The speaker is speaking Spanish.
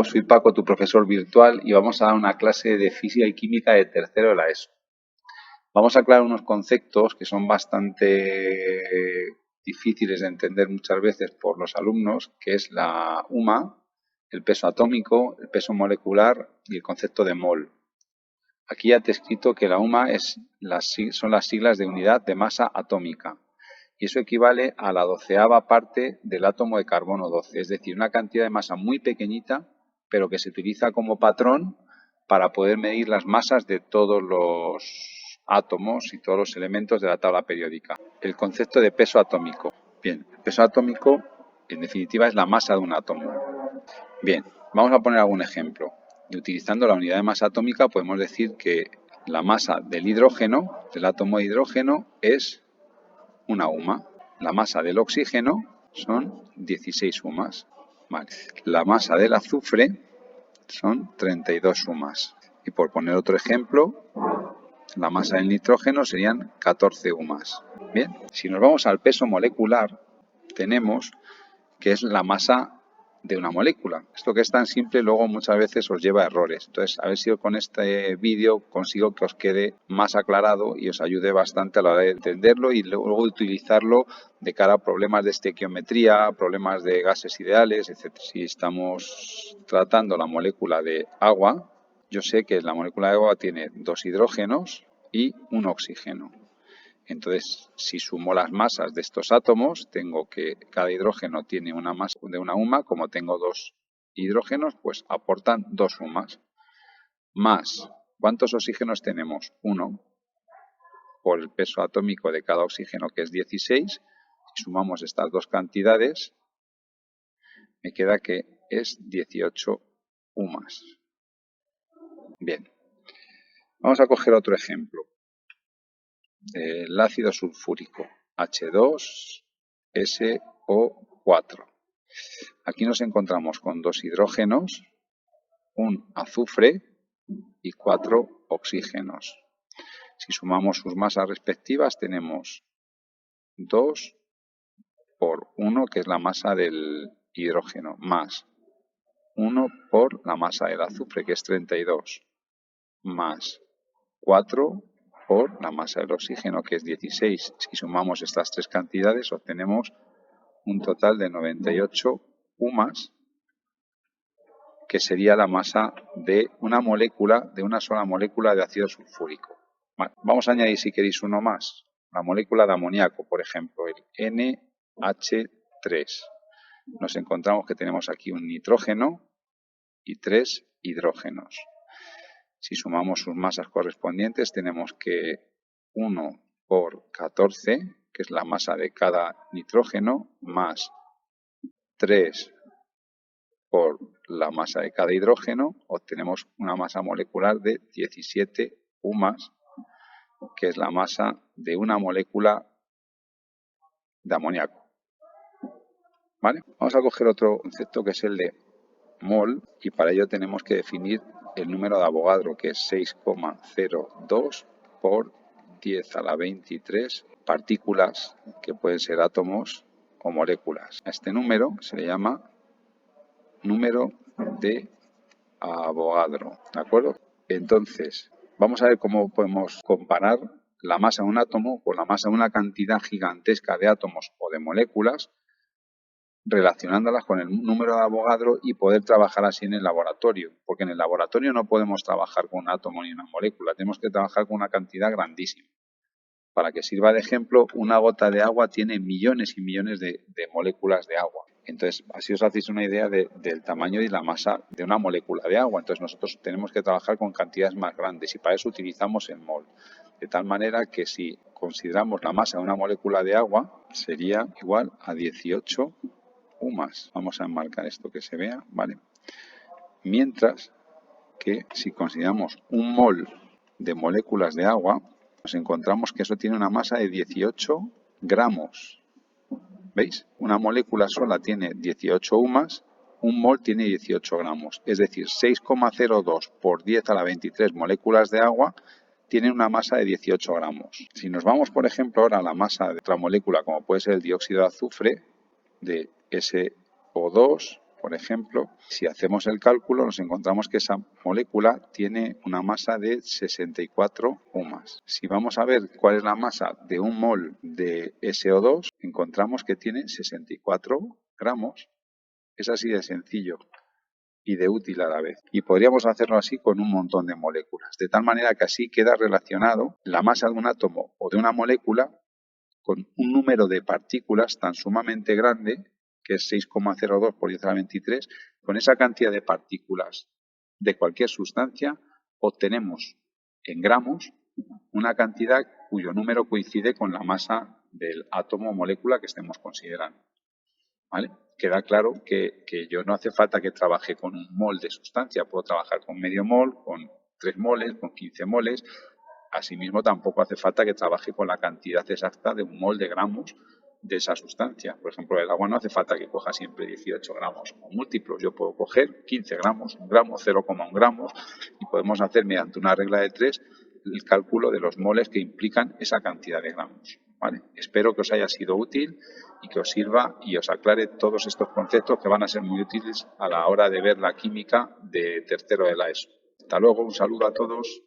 todos, soy Paco, tu profesor virtual, y vamos a dar una clase de física y química de tercero de la ESO. Vamos a aclarar unos conceptos que son bastante difíciles de entender muchas veces por los alumnos, que es la UMA, el peso atómico, el peso molecular y el concepto de mol. Aquí ya te he escrito que la UMA son las siglas de unidad de masa atómica. Y eso equivale a la 12ª parte del átomo de carbono 12, es decir, una cantidad de masa muy pequeñita, pero que se utiliza como patrón para poder medir las masas de todos los átomos y todos los elementos de la tabla periódica. El concepto de peso atómico. Bien, el peso atómico, en definitiva, es la masa de un átomo. Bien, vamos a poner algún ejemplo. Y utilizando la unidad de masa atómica podemos decir que la masa del hidrógeno, del átomo de hidrógeno, es una UMA. La masa del oxígeno son 16 UMAs. Vale. La masa del azufre son 32 UMAs. Y por poner otro ejemplo, la masa del nitrógeno serían 14 UMAs. Bien, si nos vamos al peso molecular, tenemos que es la masa de una molécula. Esto que es tan simple luego muchas veces os lleva a errores. Entonces, a ver si con este vídeo consigo que os quede más aclarado y os ayude bastante a la hora de entenderlo y luego utilizarlo de cara a problemas de estequiometría, problemas de gases ideales, etc. Si estamos tratando la molécula de agua, yo sé que la molécula de agua tiene 2 hidrógenos y un oxígeno. Entonces, si sumo las masas de estos átomos, tengo que cada hidrógeno tiene una masa de una UMA, como tengo 2 hidrógenos, pues aportan 2 UMAs. Más, ¿cuántos oxígenos tenemos? 1, por el peso atómico de cada oxígeno, que es 16. Si sumamos estas dos cantidades, me queda que es 18 UMAs. Bien, vamos a coger otro ejemplo. El ácido sulfúrico, H2SO4. Aquí nos encontramos con 2 hidrógenos, un azufre y 4 oxígenos. Si sumamos sus masas respectivas, tenemos 2 por 1, que es la masa del hidrógeno, más 1 por la masa del azufre, que es 32, más 4 por la masa del oxígeno, que es 16. Si sumamos estas tres cantidades, obtenemos un total de 98 UMAs, que sería la masa de una molécula, de una sola molécula de ácido sulfúrico. Vale, vamos a añadir, si queréis, uno más. La molécula de amoníaco, por ejemplo, el NH3. Nos encontramos que tenemos aquí un nitrógeno y 3 hidrógenos. Si sumamos sus masas correspondientes, tenemos que 1 por 14, que es la masa de cada nitrógeno, más 3 por la masa de cada hidrógeno, obtenemos una masa molecular de 17 UMAs, que es la masa de una molécula de amoníaco. ¿Vale? Vamos a coger otro concepto que es el de mol, y para ello tenemos que definir el número de Avogadro, que es 6,02 por 10 a la 23 partículas, que pueden ser átomos o moléculas. A este número se le llama número de Avogadro, ¿de acuerdo? Entonces, vamos a ver cómo podemos comparar la masa de un átomo con la masa de una cantidad gigantesca de átomos o de moléculas, relacionándolas con el número de Avogadro y poder trabajar así en el laboratorio, porque en el laboratorio no podemos trabajar con un átomo ni una molécula, tenemos que trabajar con una cantidad grandísima. Para que sirva de ejemplo, una gota de agua tiene millones y millones de moléculas de agua. Entonces, así os hacéis una idea del tamaño y la masa de una molécula de agua. Entonces, nosotros tenemos que trabajar con cantidades más grandes y para eso utilizamos el mol. De tal manera que si consideramos la masa de una molécula de agua, sería igual a 18 UMAs. Vamos a enmarcar esto que se vea, ¿vale? Mientras que si consideramos un mol de moléculas de agua, nos encontramos que eso tiene una masa de 18 gramos. ¿Veis? Una molécula sola tiene 18 UMAs, un mol tiene 18 gramos. Es decir, 6,02 por 10 a la 23 moléculas de agua tienen una masa de 18 gramos. Si nos vamos, por ejemplo, ahora a la masa de otra molécula, como puede ser el dióxido de azufre, de SO2, Por ejemplo, si hacemos el cálculo nos encontramos que esa molécula tiene una masa de 64 UMAS. Si vamos a ver cuál es la masa de un mol de SO2, encontramos que tiene 64 gramos. Es así de sencillo y de útil a la vez. Y podríamos hacerlo así con un montón de moléculas, de tal manera que así queda relacionado la masa de un átomo o de una molécula con un número de partículas tan sumamente grande, que es 6,02 por 10 a la 23, con esa cantidad de partículas de cualquier sustancia obtenemos en gramos una cantidad cuyo número coincide con la masa del átomo o molécula que estemos considerando. ¿Vale? Queda claro que yo no hace falta que trabaje con un mol de sustancia, puedo trabajar con medio mol, con 3 moles, con 15 moles. Asimismo, tampoco hace falta que trabaje con la cantidad exacta de un mol de gramos de esa sustancia. Por ejemplo, el agua no hace falta que coja siempre 18 gramos o múltiplos. Yo puedo coger 15 gramos, 1 gramo, 0,1 gramos y podemos hacer mediante una regla de 3 el cálculo de los moles que implican esa cantidad de gramos. ¿Vale? Espero que os haya sido útil y que os sirva y os aclare todos estos conceptos que van a ser muy útiles a la hora de ver la química de tercero de la ESO. Hasta luego, un saludo a todos.